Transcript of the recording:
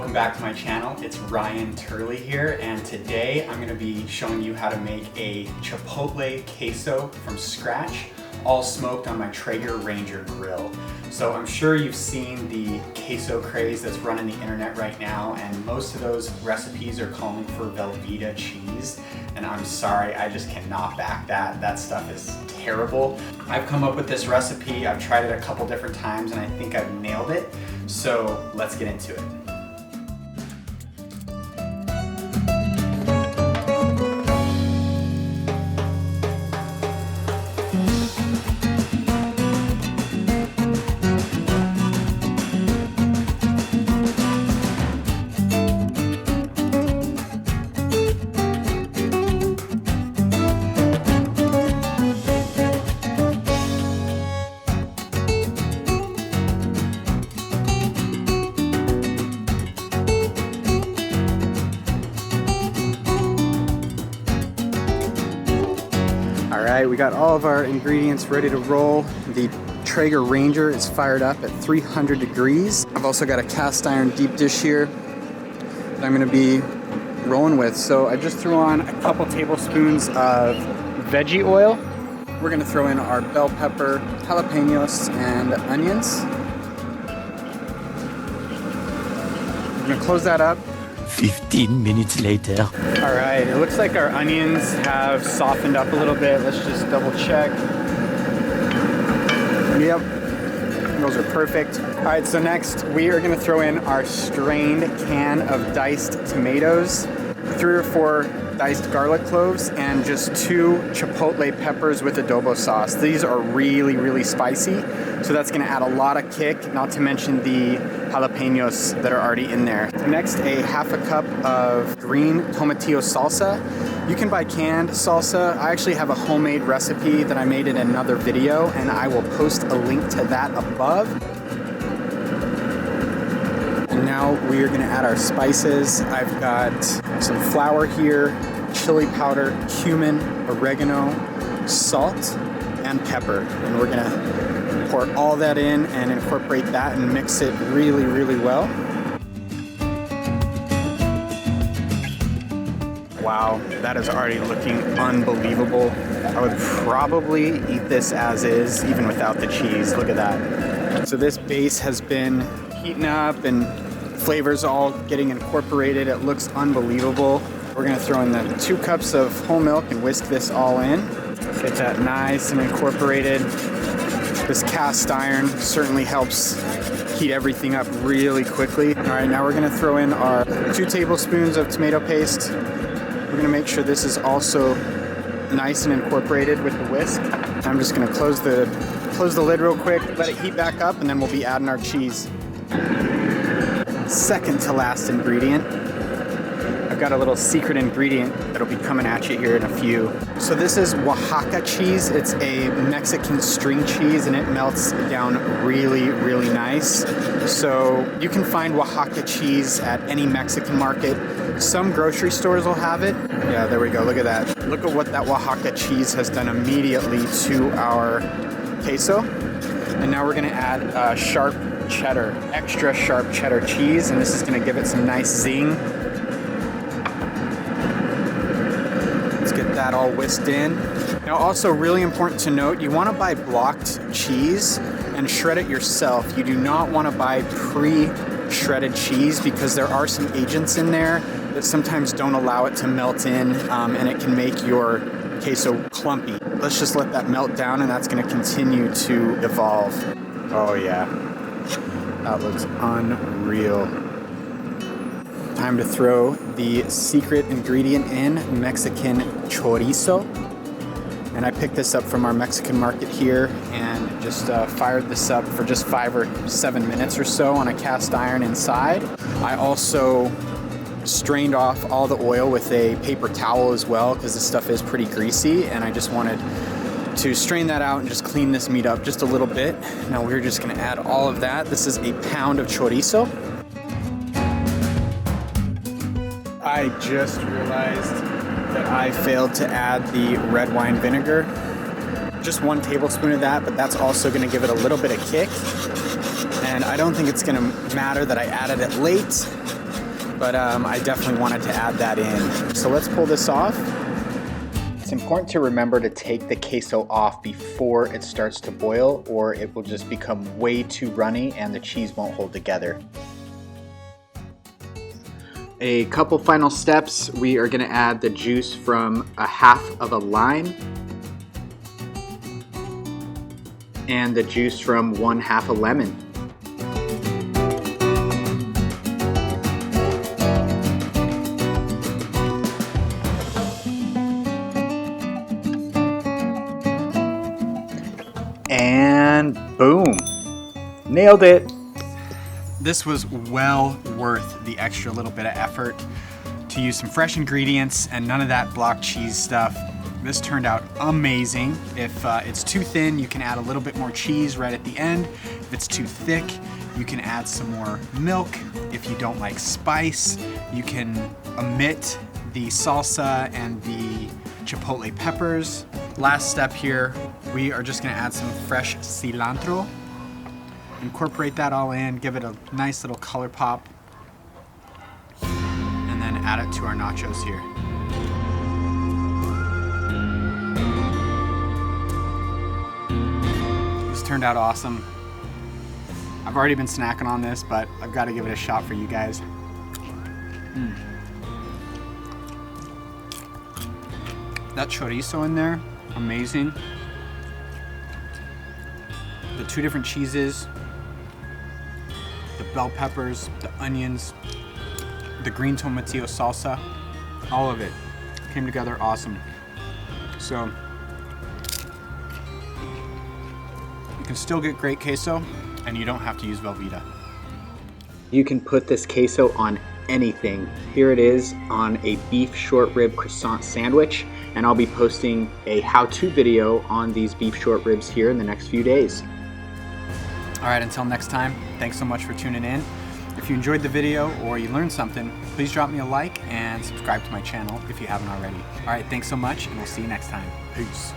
welcome back to my channel. It's Ryan Turley here, and today I'm going to be showing you how to make a chipotle queso from scratch, all smoked on my TRAEGER RANGER grill. So I'm sure you've seen the queso craze that's running the internet right now, and most of those recipes are calling for Velveeta cheese, and I'm sorry, I just cannot back that. That stuff is terrible. I've come up with this recipe, I've tried it a couple different times, and I think I've nailed it. So let's get into it. Alright, we got all of our ingredients ready to roll. The TRAEGER RANGER is fired up at 300 degrees. I've also got a cast iron deep dish here that I'm going to be rolling with. So I just threw on a couple tablespoons of veggie oil. We're going to throw in our bell pepper, jalapeños, and onions. We're going to close that up. 15 minutes later. All right, it looks like our onions have softened up a little bit. Let's just double check. Yep, those are perfect. All right, so next we are gonna throw in our strained can of diced tomatoes, 3 or 4 diced garlic cloves, and just 2 chipotle peppers with adobo sauce. These are really, really spicy, so that's gonna add a lot of kick, not to mention the jalapeños that are already in there. Next, a half a cup of green tomatillo salsa. You can buy canned salsa. I actually have a homemade recipe that I made in another video, and I will post a link to that above. And now we are gonna add our spices. I've got some flour here, chili powder, cumin, oregano, salt, and pepper. And we're gonna pour all that in and incorporate that and mix it really, really well. Wow, that is already looking unbelievable. I would probably eat this as is, even without the cheese. Look at that. So this base has been heating up and flavors all getting incorporated. It looks unbelievable. We're gonna throw in the 2 cups of whole milk and whisk this all in. Get that nice and incorporated. This cast iron certainly helps heat everything up really quickly. All right, now we're gonna throw in our 2 tablespoons of tomato paste. We're gonna make sure this is also nice and incorporated with the whisk. I'm just gonna close the lid real quick, let it heat back up, and then we'll be adding our cheese. Second to last ingredient. I've got a little secret ingredient that'll be coming at you here in a few. So this is Oaxaca cheese. It's a Mexican string cheese, and it melts down really, really nice. So you can find Oaxaca cheese at any Mexican market. Some grocery stores will have it. Yeah, there we go. Look at that. Look at what that Oaxaca cheese has done immediately to our queso. And now we're gonna add sharp cheddar, extra sharp cheddar cheese, and this is gonna give it some nice zing. That all whisked in. Now also really important to note, you want to buy blocked cheese and shred it yourself. You do not want to buy pre-shredded cheese because there are some agents in there that sometimes don't allow it to melt in, and it can make your queso clumpy. Let's just let that melt down, and that's going to continue to evolve. Oh yeah, that looks unreal. Time to throw the secret ingredient in, Mexican Chorizo. And I picked this up from our Mexican market here and just fired this up for just 5 or 7 minutes or so on a cast iron inside. I also strained off all the oil with a paper towel as well, because this stuff is pretty greasy, and I just wanted to strain that out and just clean this meat up just a little bit. Now we're just gonna add all of that. This is a pound of chorizo. I just realized that I failed to add the red wine vinegar. Just 1 tablespoon of that, but that's also gonna give it a little bit of kick. And I don't think it's gonna matter that I added it late. but I definitely wanted to add that in. So let's pull this off. It's important to remember to take the queso off before it starts to boil, or it will just become way too runny and the cheese won't hold together. A couple final steps. We are going to add the juice from a half of a lime and the juice from 1/2 a lemon. And boom, nailed it. This was well worth the extra little bit of effort to use some fresh ingredients and none of that block cheese stuff. This turned out amazing. If it's too thin, you can add a little bit more cheese right at the end. If it's too thick, you can add some more milk. If you don't like spice, you can omit the salsa and the chipotle peppers. Last step here, we are just gonna add some fresh cilantro. Incorporate that all in, give it a nice little color pop, and then add it to our nachos here. This turned out awesome. I've already been snacking on this, but I've got to give it a shot for you guys. That chorizo in there, amazing. The two different cheeses, the bell peppers, the onions, the green tomatillo salsa, all of it came together awesome. So you can still get great queso and you don't have to use Velveeta. You can put this queso on anything. Here it is on a beef short rib croissant sandwich, and I'll be posting a how-to video on these beef short ribs here in the next few days. All right, until next time, thanks so much for tuning in. If you enjoyed the video or you learned something, please drop me a like and subscribe to my channel if you haven't already. All right, thanks so much, and we'll see you next time. Peace.